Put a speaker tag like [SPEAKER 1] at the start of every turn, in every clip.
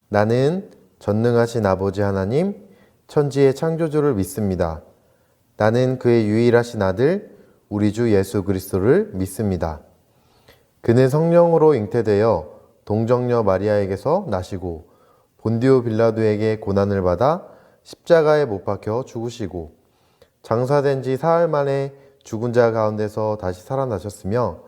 [SPEAKER 1] 나는 전능하신 아버지 하나님, 천지의 창조주를 믿습니다. 나는 그의 유일하신 아들, 우리 주 예수 그리스도를 믿습니다. 그는 성령으로 잉태되어 동정녀 마리아에게서 나시고 본디오 빌라도에게 고난을 받아 십자가에 못 박혀 죽으시고 장사된 지 사흘 만에 죽은 자 가운데서 다시 살아나셨으며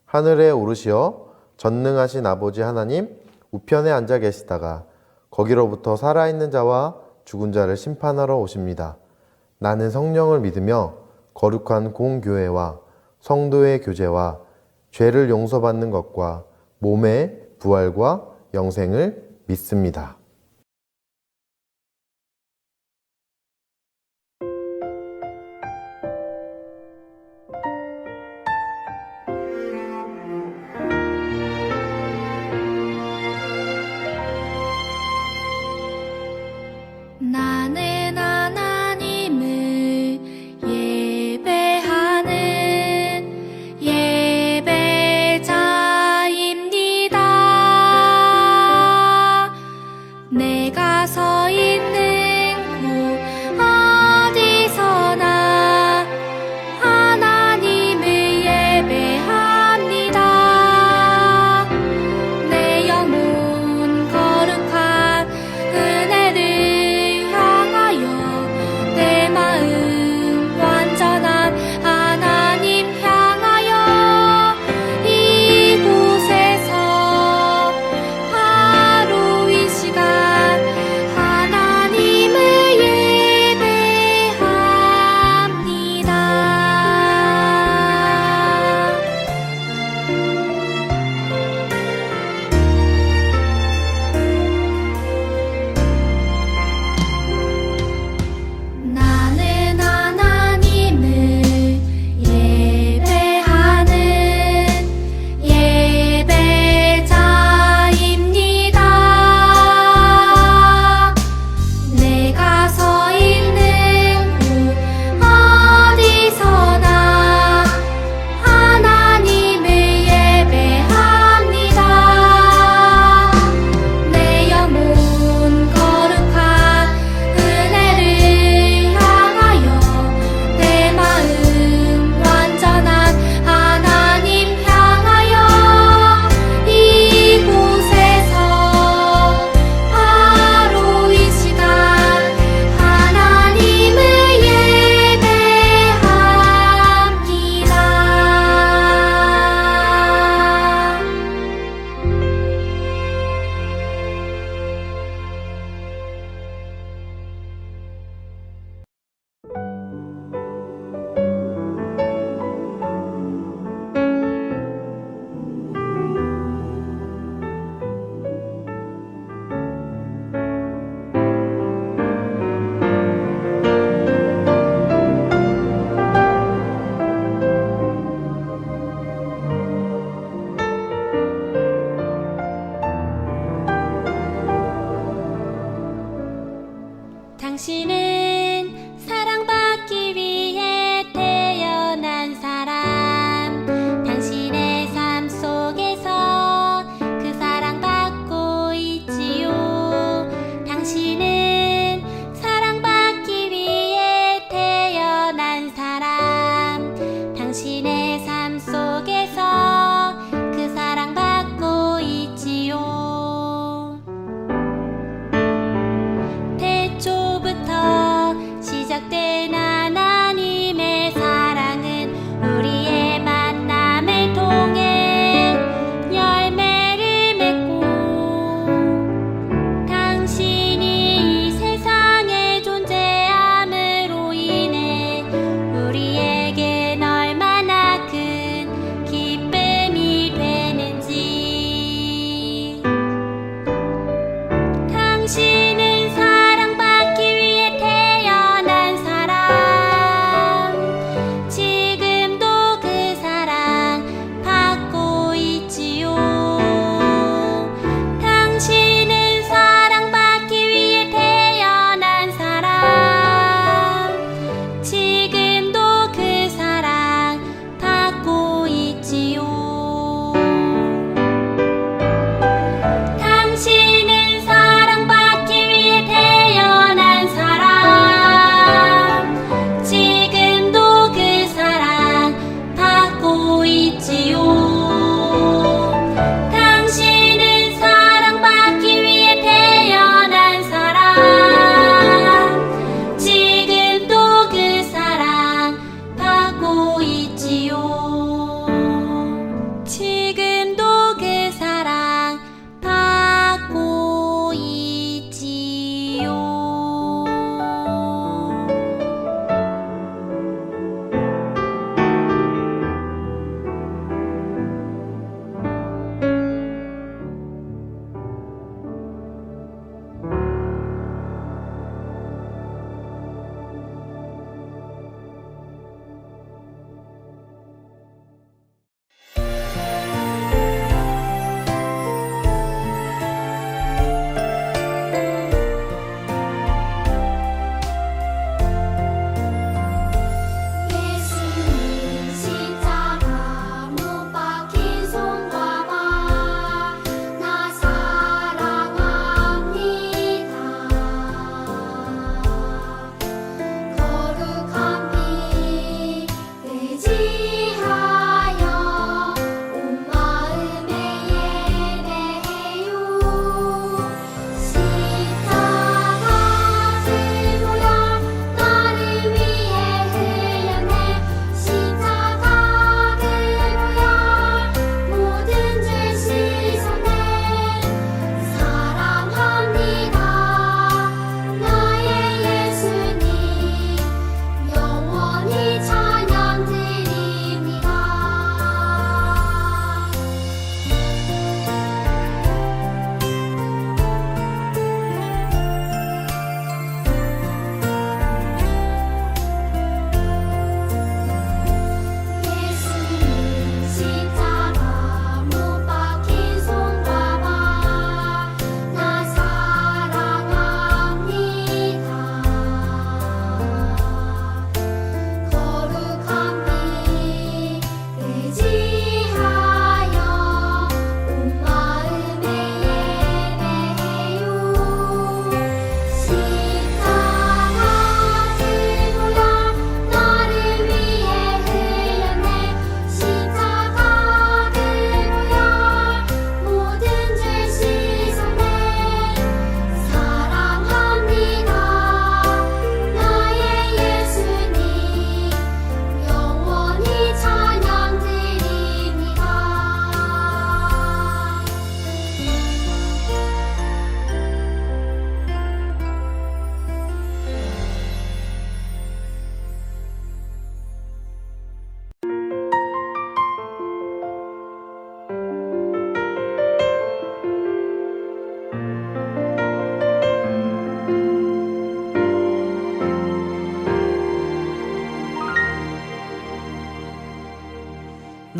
[SPEAKER 1] 하늘에 오르시어 전능하신 아버지 하나님 우편에 앉아 계시다가 거기로부터 살아있는 자와 죽은 자를 심판하러 오십니다. 나는 성령을 믿으며 거룩한 공교회와 성도의 교제와 죄를 용서받는 것과 몸의 부활과 영생을 믿습니다.
[SPEAKER 2] 나는 하나님을 예배하는 예배자입니다.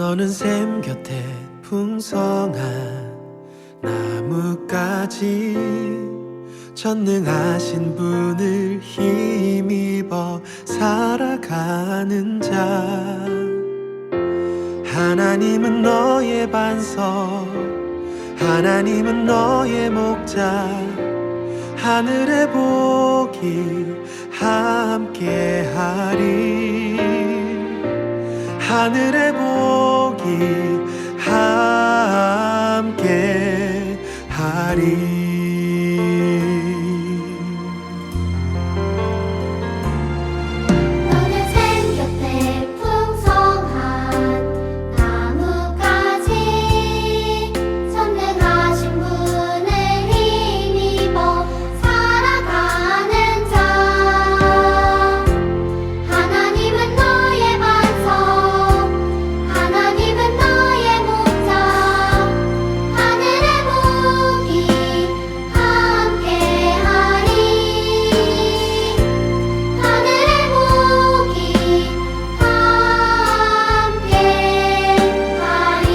[SPEAKER 3] 너는 샘 곁에 풍성한 나뭇가지 전능하신 분을 힘입어 살아가는 자 하나님은 너의 반석 하나님은 너의 목자 하늘의 복이 함께하리 하늘의 복이 함께하리
[SPEAKER 4] 너는 샘 곁에 풍성한 나뭇가지 전능하신 분을 힘입어 살아가는 자 하나님은 너의 반석 하나님은 너의 목자 하늘의 복이 함께하리 하늘의 복이 함께하리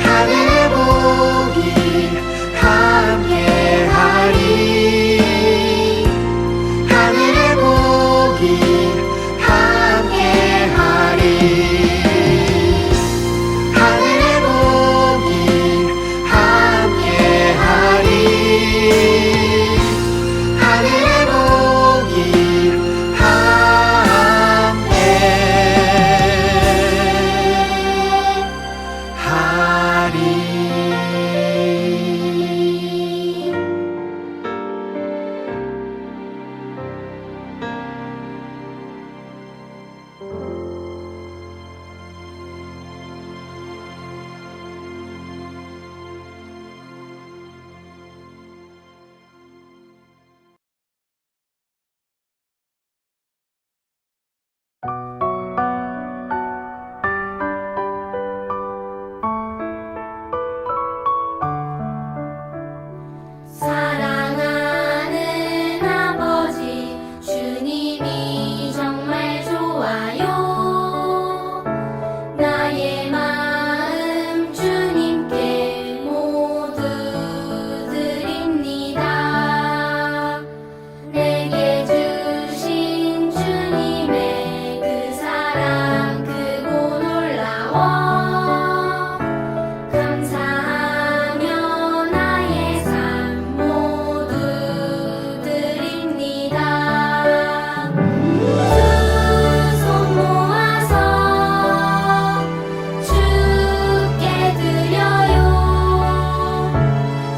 [SPEAKER 3] 하늘의 복이 함께하리 하늘의 복이 함께하리 하늘의 복이 함께하리 하늘의 복이 함께하리
[SPEAKER 4] 사랑하는 아버지 주님이 정말 좋아요 나의 마음 주님께 모두 드립니다 내게 주신 주님의 그 사랑 크고 놀라워 감사하며 나의 삶 모두 드립니다 두 손 모아서 주께 드려요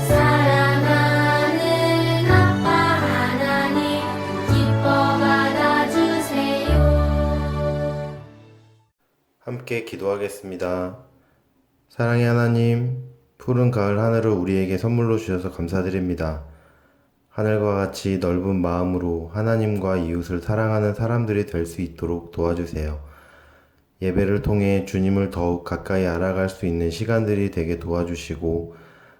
[SPEAKER 4] 사랑하는 아빠 하나님 기뻐 받아주세요
[SPEAKER 1] 함께 기도하겠습니다. 사랑의 하나님, 푸른 가을 하늘을 우리에게 선물로 주셔서 감사드립니다. 하늘과 같이 넓은 마음으로 하나님과 이웃을 사랑하는 사람들이 될 수 있도록 도와주세요. 예배를 통해 주님을 더욱 가까이 알아갈 수 있는 시간들이 되게 도와주시고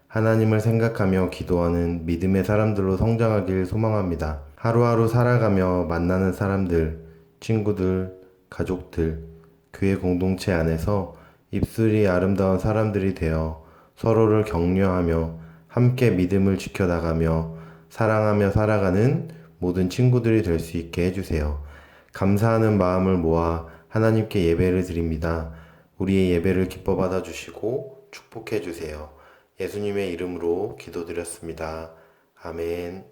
[SPEAKER 1] 하나님을 생각하며 기도하는 믿음의 사람들로 성장하길 소망합니다. 하루하루 살아가며 만나는 사람들, 친구들, 가족들, 교회 공동체 안에서 입술이 아름다운 사람들이 되어 서로를 격려하며 함께 믿음을 지켜나가며 사랑하며 살아가는 모든 친구들이 될 수 있게 해주세요. 감사하는 마음을 모아 하나님께 예배를 드립니다. 우리의 예배를 기뻐 받아주시고 축복해 주세요. 예수님의 이름으로 기도드렸습니다. 아멘.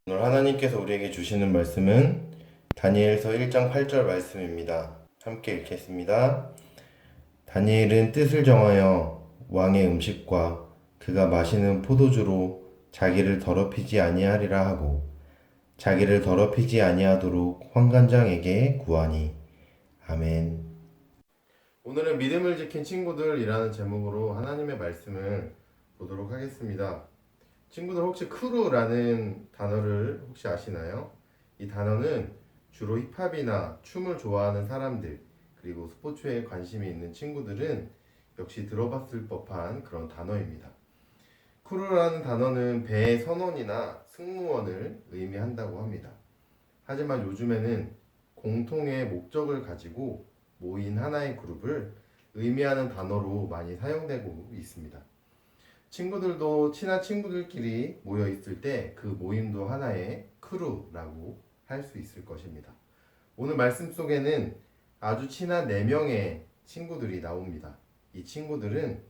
[SPEAKER 1] 오늘 하나님께서 우리에게 주시는 말씀은 다니엘서 1장 8절 말씀입니다. 함께 읽겠습니다. 다니엘은 뜻을 정하여 왕의 음식과 그가 마시는 포도주로 자기를 더럽히지 아니하리라 하고 자기를 더럽히지 아니하도록 환관장에게 구하니. 아멘. 오늘은 믿음을 지킨 친구들이라는 제목으로 하나님의 말씀을 보도록 하겠습니다. 친구들 혹시 크루라는 단어를 혹시 아시나요? 이 단어는 주로 힙합이나 춤을 좋아하는 사람들 그리고 스포츠에 관심이 있는 친구들은 역시 들어봤을 법한 그런 단어입니다. 크루라는 단어는 배의 선원이나 승무원을 의미한다고 합니다. 하지만 요즘에는 공통의 목적을 가지고 모인 하나의 그룹을 의미하는 단어로 많이 사용되고 있습니다. 친구들도 친한 친구들끼리 모여 있을 때 그 모임도 하나의 크루라고 할 수 있을 것입니다. 오늘 말씀 속에는 아주 친한 4명의 친구들이 나옵니다. 이 친구들은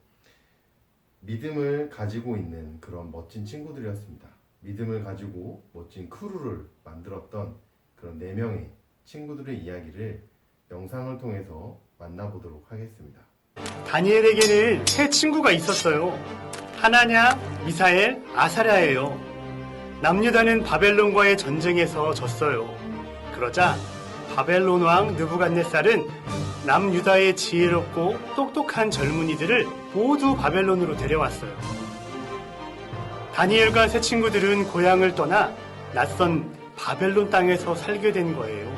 [SPEAKER 1] 믿음을 가지고 있는 그런 멋진 친구들이었습니다. 믿음을 가지고 멋진 크루를 만들었던 그런 4명의 친구들의 이야기를 영상을 통해서 만나보도록 하겠습니다.
[SPEAKER 5] 다니엘에게는 세 친구가 있었어요. 하나냐, 미사엘, 아사랴예요. 남유다는 바벨론과의 전쟁에서 졌어요. 그러자 바벨론 왕 느부갓네살은 남유다의 지혜롭고 똑똑한 젊은이들을 모두 바벨론으로 데려왔어요. 다니엘과 세 친구들은 고향을 떠나 낯선 바벨론 땅에서 살게 된 거예요.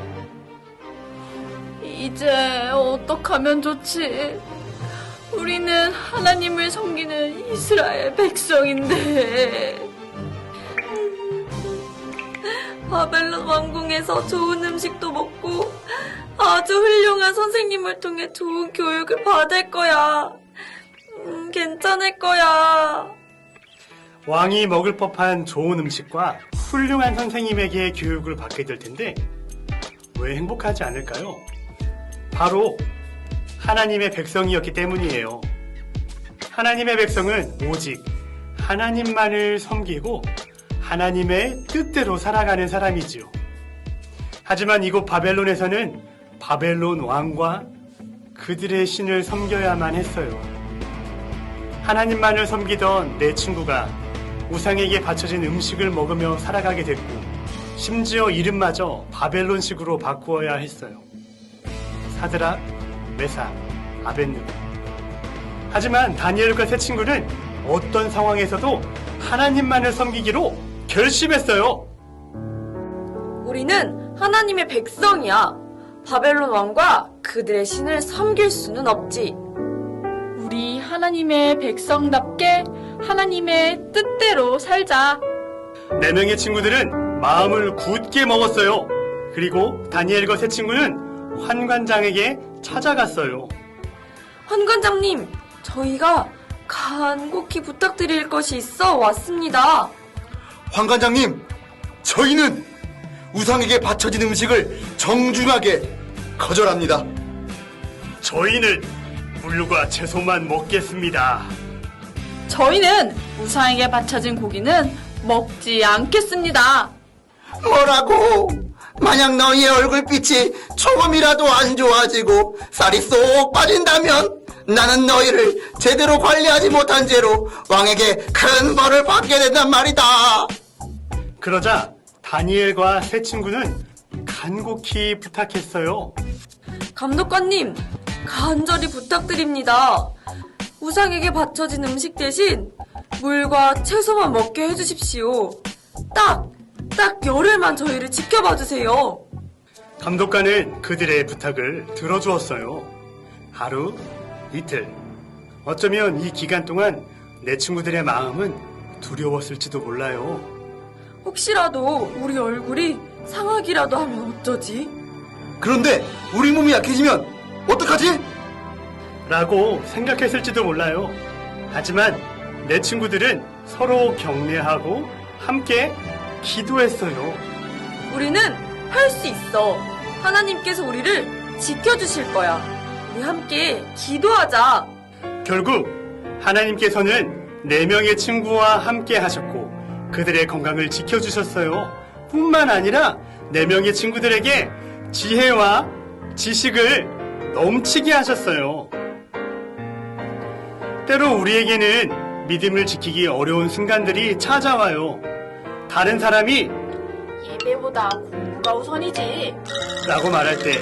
[SPEAKER 6] 이제 어떡하면 좋지? 우리는 하나님을 섬기는 이스라엘 백성인데. 바벨론 왕궁에서 좋은 음식도 먹고 아주 훌륭한 선생님을 통해 좋은 교육을 받을 거야. 괜찮을 거야.
[SPEAKER 5] 왕이 먹을 법한 좋은 음식과 훌륭한 선생님에게 교육을 받게 될 텐데 왜 행복하지 않을까요? 바로 하나님의 백성이었기 때문이에요. 하나님의 백성은 오직 하나님만을 섬기고 하나님의 뜻대로 살아가는 사람이지요. 하지만 이곳 바벨론에서는 바벨론 왕과 그들의 신을 섬겨야만 했어요. 하나님만을 섬기던 내 친구가 우상에게 바쳐진 음식을 먹으며 살아가게 됐고 심지어 이름마저 바벨론식으로 바꾸어야 했어요. 사드락, 메삭, 아벳느고. 하지만 다니엘과 세 친구는 어떤 상황에서도 하나님만을 섬기기로 결심했어요.
[SPEAKER 6] 우리는 하나님의 백성이야. 바벨론 왕과 그들의 신을 섬길 수는 없지.
[SPEAKER 7] 우리 하나님의 백성답게 하나님의 뜻대로 살자.
[SPEAKER 5] 4명의 친구들은 마음을 굳게 먹었어요. 그리고 다니엘과 세 친구는 환관장에게 찾아갔어요.
[SPEAKER 6] 환관장님, 저희가 간곡히 부탁드릴 것이 있어 왔습니다.
[SPEAKER 8] 황관장님, 저희는 우상에게 바쳐진 음식을 정중하게 거절합니다.
[SPEAKER 5] 저희는 물과 채소만 먹겠습니다.
[SPEAKER 7] 저희는 우상에게 바쳐진 고기는 먹지 않겠습니다.
[SPEAKER 8] 뭐라고? 만약 너희의 얼굴빛이 조금이라도 안 좋아지고 살이 쏙 빠진다면 나는 너희를 제대로 관리하지 못한 죄로 왕에게 큰 벌을 받게 된단 말이다.
[SPEAKER 5] 그러자 다니엘과 세 친구는 간곡히 부탁했어요.
[SPEAKER 6] 감독관님, 간절히 부탁드립니다. 우상에게 바쳐진 음식 대신 물과 채소만 먹게 해주십시오. 딱 열흘만 저희를 지켜봐 주세요.
[SPEAKER 5] 감독관은 그들의 부탁을 들어주었어요. 하루, 이틀, 어쩌면 이 기간 동안 내 친구들의 마음은 두려웠을지도 몰라요.
[SPEAKER 6] 혹시라도 우리 얼굴이 상하기라도 하면 어쩌지?
[SPEAKER 8] 그런데 우리 몸이 약해지면 어떡하지?
[SPEAKER 5] 라고 생각했을지도 몰라요. 하지만 내 친구들은 서로 격려하고 함께 기도했어요.
[SPEAKER 6] 우리는 할 수 있어. 하나님께서 우리를 지켜주실 거야. 우리 함께 기도하자.
[SPEAKER 5] 결국 하나님께서는 4명의 친구와 함께 하셨고 그들의 건강을 지켜주셨어요. 뿐만 아니라 4명의 친구들에게 지혜와 지식을 넘치게 하셨어요. 때로 우리에게는 믿음을 지키기 어려운 순간들이 찾아와요. 다른 사람이
[SPEAKER 7] 예배보다 공부가 우선이지.
[SPEAKER 5] 라고 말할 때,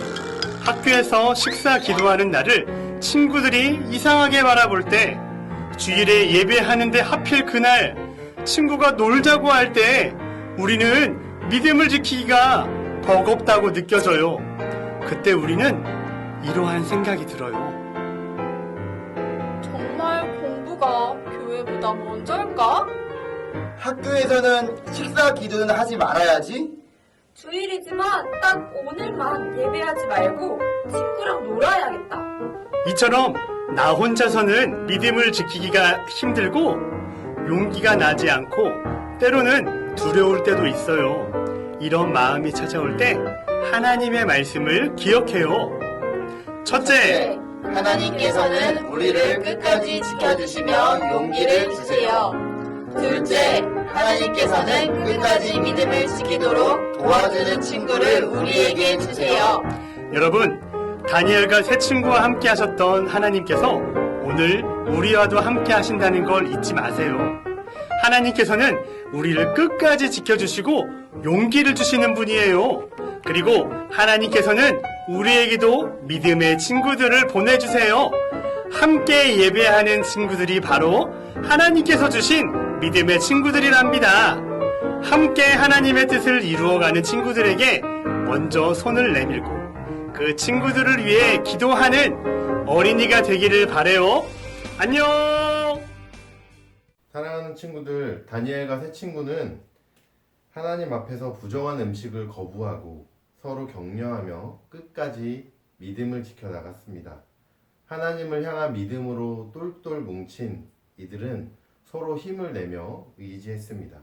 [SPEAKER 5] 학교에서 식사 기도하는 나를 친구들이 이상하게 바라볼 때, 주일에 예배하는데 하필 그날 친구가 놀자고 할 때 우리는 믿음을 지키기가 버겁다고 느껴져요. 그때 우리는 이러한 생각이 들어요.
[SPEAKER 7] 정말 공부가 교회보다 먼저일까?
[SPEAKER 8] 학교에서는 식사 기도는 하지 말아야지.
[SPEAKER 6] 주일이지만 딱 오늘만 예배하지 말고 친구랑 놀아야겠다.
[SPEAKER 5] 이처럼 나 혼자서는 믿음을 지키기가 힘들고 용기가 나지 않고 때로는 두려울 때도 있어요. 이런 마음이 찾아올 때 하나님의 말씀을 기억해요. 첫째,
[SPEAKER 3] 하나님께서는 우리를 끝까지 지켜주시며 용기를 주세요. 둘째, 하나님께서는 끝까지 믿음을 지키도록 도와주는 친구를 우리에게 주세요.
[SPEAKER 5] 여러분, 다니엘과 세 친구와 함께 하셨던 하나님께서 오늘 우리와도 함께 하신다는 걸 잊지 마세요. 하나님께서는 우리를 끝까지 지켜주시고 용기를 주시는 분이에요. 그리고 하나님께서는 우리에게도 믿음의 친구들을 보내주세요. 함께 예배하는 친구들이 바로 하나님께서 주신 믿음의 친구들이랍니다. 함께 하나님의 뜻을 이루어가는 친구들에게 먼저 손을 내밀고 그 친구들을 위해 기도하는 어린이가 되기를 바래요. 안녕!
[SPEAKER 1] 사랑하는 친구들, 다니엘과 세 친구는 하나님 앞에서 부정한 음식을 거부하고 서로 격려하며 끝까지 믿음을 지켜나갔습니다. 하나님을 향한 믿음으로 똘똘 뭉친 이들은 서로 힘을 내며 의지했습니다.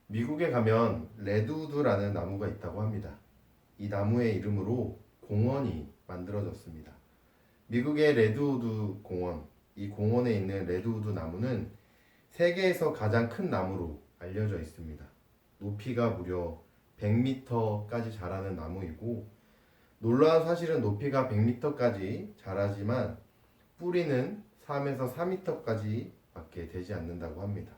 [SPEAKER 1] 미국에 가면 레드우드라는 나무가 있다고 합니다. 이 나무의 이름으로 공원이 만들어졌습니다. 미국의 레드우드 공원, 이 공원에 있는 레드우드 나무는 세계에서 가장 큰 나무로 알려져 있습니다. 높이가 무려 100m까지 자라는 나무이고, 놀라운 사실은 높이가 100m까지 자라지만 뿌리는 3에서 4m까지 밖에 되지 않는다고 합니다.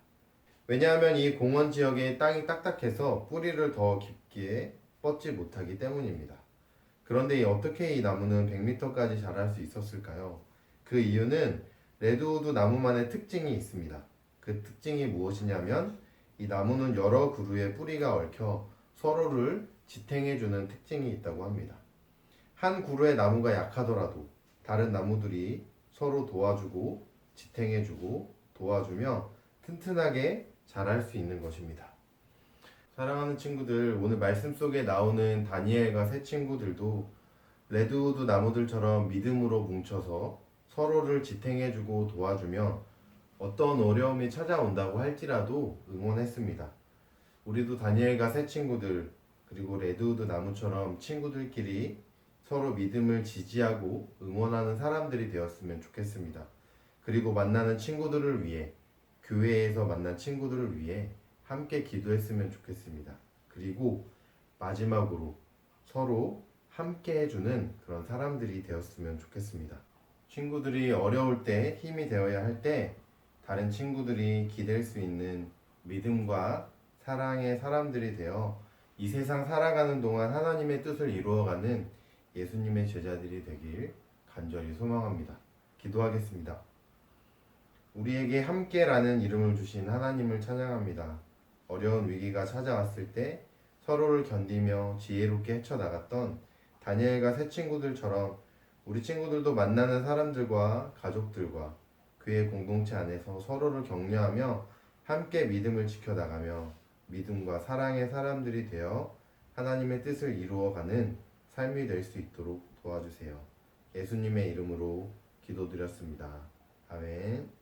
[SPEAKER 1] 왜냐하면 이 공원 지역의 땅이 딱딱해서 뿌리를 더 깊게 뻗지 못하기 때문입니다. 그런데 어떻게 이 나무는 100m까지 자랄 수 있었을까요? 그 이유는 레드우드 나무만의 특징이 있습니다. 그 특징이 무엇이냐면 이 나무는 여러 그루의 뿌리가 얽혀 서로를 지탱해주는 특징이 있다고 합니다. 한 그루의 나무가 약하더라도 다른 나무들이 서로 도와주고 지탱해주고 도와주며 튼튼하게 자랄 수 있는 것입니다. 사랑하는 친구들, 오늘 말씀 속에 나오는 다니엘과 세 친구들도 레드우드 나무들처럼 믿음으로 뭉쳐서 서로를 지탱해주고 도와주며 어떤 어려움이 찾아온다고 할지라도 응원했습니다. 우리도 다니엘과 세 친구들 그리고 레드우드 나무처럼 친구들끼리 서로 믿음을 지지하고 응원하는 사람들이 되었으면 좋겠습니다. 그리고 만나는 친구들을 위해, 교회에서 만난 친구들을 위해 함께 기도했으면 좋겠습니다. 그리고 마지막으로 서로 함께 해주는 그런 사람들이 되었으면 좋겠습니다. 친구들이 어려울 때, 힘이 되어야 할 때 다른 친구들이 기댈 수 있는 믿음과 사랑의 사람들이 되어 이 세상 살아가는 동안 하나님의 뜻을 이루어가는 예수님의 제자들이 되길 간절히 소망합니다. 기도하겠습니다. 우리에게 함께라는 이름을 주신 하나님을 찬양합니다. 어려운 위기가 찾아왔을 때 서로를 견디며 지혜롭게 헤쳐나갔던 다니엘과 새 친구들처럼 우리 친구들도 만나는 사람들과 가족들과 교회 공동체 안에서 서로를 격려하며 함께 믿음을 지켜나가며 믿음과 사랑의 사람들이 되어 하나님의 뜻을 이루어가는 삶이 될 수 있도록 도와주세요. 예수님의 이름으로 기도드렸습니다. 아멘.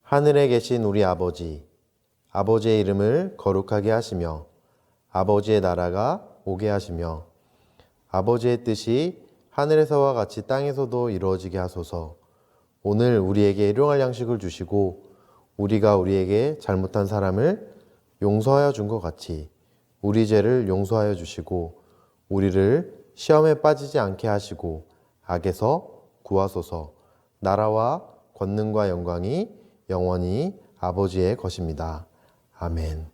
[SPEAKER 1] 하늘에 계신 우리 아버지, 아버지의 이름을 거룩하게 하시며 아버지의 나라가 오게 하시며 아버지의 뜻이 하늘에서와 같이 땅에서도 이루어지게 하소서. 오늘 우리에게 일용할 양식을 주시고 우리가 우리에게 잘못한 사람을 용서하여 준 것 같이 우리 죄를 용서하여 주시고 우리를 시험에 빠지지 않게 하시고 악에서 구하소서. 나라와 권능과 영광이 영원히 아버지의 것입니다. 아멘.